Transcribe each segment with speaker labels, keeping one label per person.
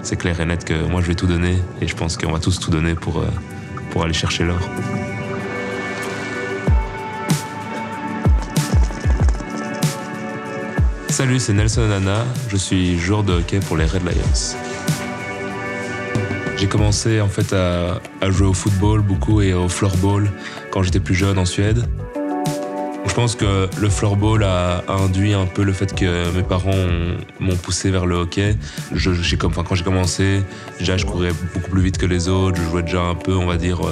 Speaker 1: c'est clair et net que moi je vais tout donner et je pense qu'on va tous tout donner pour aller chercher l'or. Salut, c'est Nelson Onana, je suis joueur de hockey pour les Red Lions. J'ai commencé en fait à jouer au football beaucoup et au floorball quand j'étais plus jeune en Suède. Je pense que le floorball a induit un peu le fait que mes parents m'ont poussé vers le hockey. Quand j'ai commencé, déjà je courais beaucoup plus vite que les autres, je jouais déjà un peu, on va dire,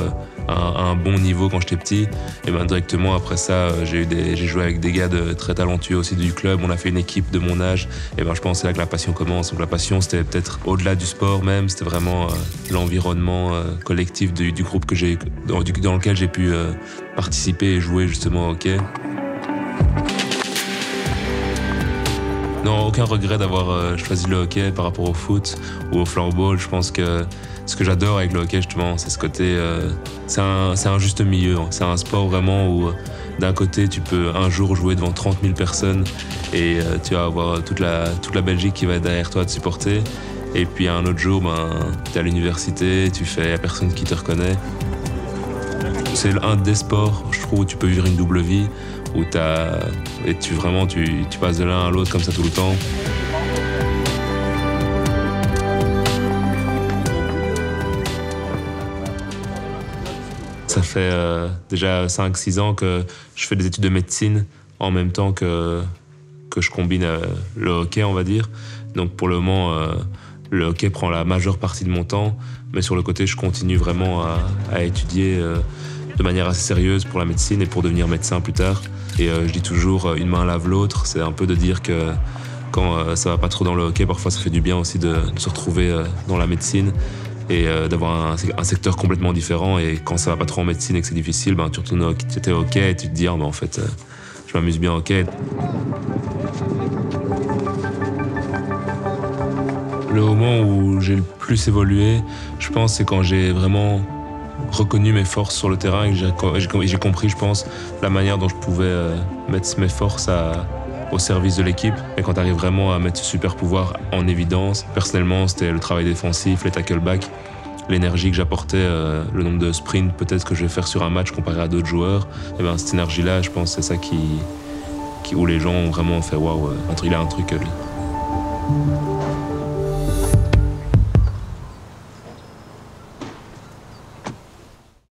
Speaker 1: à un bon niveau quand j'étais petit. Et ben directement après ça, j'ai joué avec des gars très talentueux aussi du club. On a fait une équipe de mon âge. Et ben je pense que c'est là que la passion commence. Donc la passion, c'était peut-être au-delà du sport même. C'était vraiment l'environnement collectif du groupe dans lequel j'ai pu participer et jouer justement au hockey. Non, aucun regret d'avoir choisi le hockey par rapport au foot ou au floorball. Je pense que ce que j'adore avec le hockey, justement, c'est ce côté... c'est un juste milieu. C'est un sport vraiment où, d'un côté, tu peux un jour jouer devant 30 000 personnes et tu vas avoir toute la Belgique qui va être derrière toi te supporter. Et puis un autre jour, tu es à l'université, il n'y a personne qui te reconnaît. C'est un des sports, je trouve, où tu peux vivre une double vie, où tu passes de l'un à l'autre comme ça tout le temps. Ça fait déjà 5-6 ans que je fais des études de médecine en même temps que je combine le hockey, on va dire. Donc pour le moment, le hockey prend la majeure partie de mon temps, mais sur le côté, je continue vraiment à étudier de manière assez sérieuse pour la médecine et pour devenir médecin plus tard. Et je dis toujours, une main lave l'autre. C'est un peu de dire que quand ça va pas trop dans le hockey, parfois ça fait du bien aussi de se retrouver dans la médecine et d'avoir un secteur complètement différent. Et quand ça va pas trop en médecine et que c'est difficile, tu retournes au hockey et tu te dis, en fait, je m'amuse bien au hockey. Le moment où j'ai le plus évolué, je pense, c'est quand j'ai vraiment reconnu mes forces sur le terrain et que j'ai compris, je pense, la manière dont je pouvais mettre mes forces au service de l'équipe. Et quand tu arrives vraiment à mettre ce super pouvoir en évidence, personnellement, c'était le travail défensif, les tackle-backs, l'énergie que j'apportais, le nombre de sprints peut-être que je vais faire sur un match comparé à d'autres joueurs. Et cette énergie-là, je pense, c'est ça où les gens ont vraiment fait « waouh, il a un truc, lui ».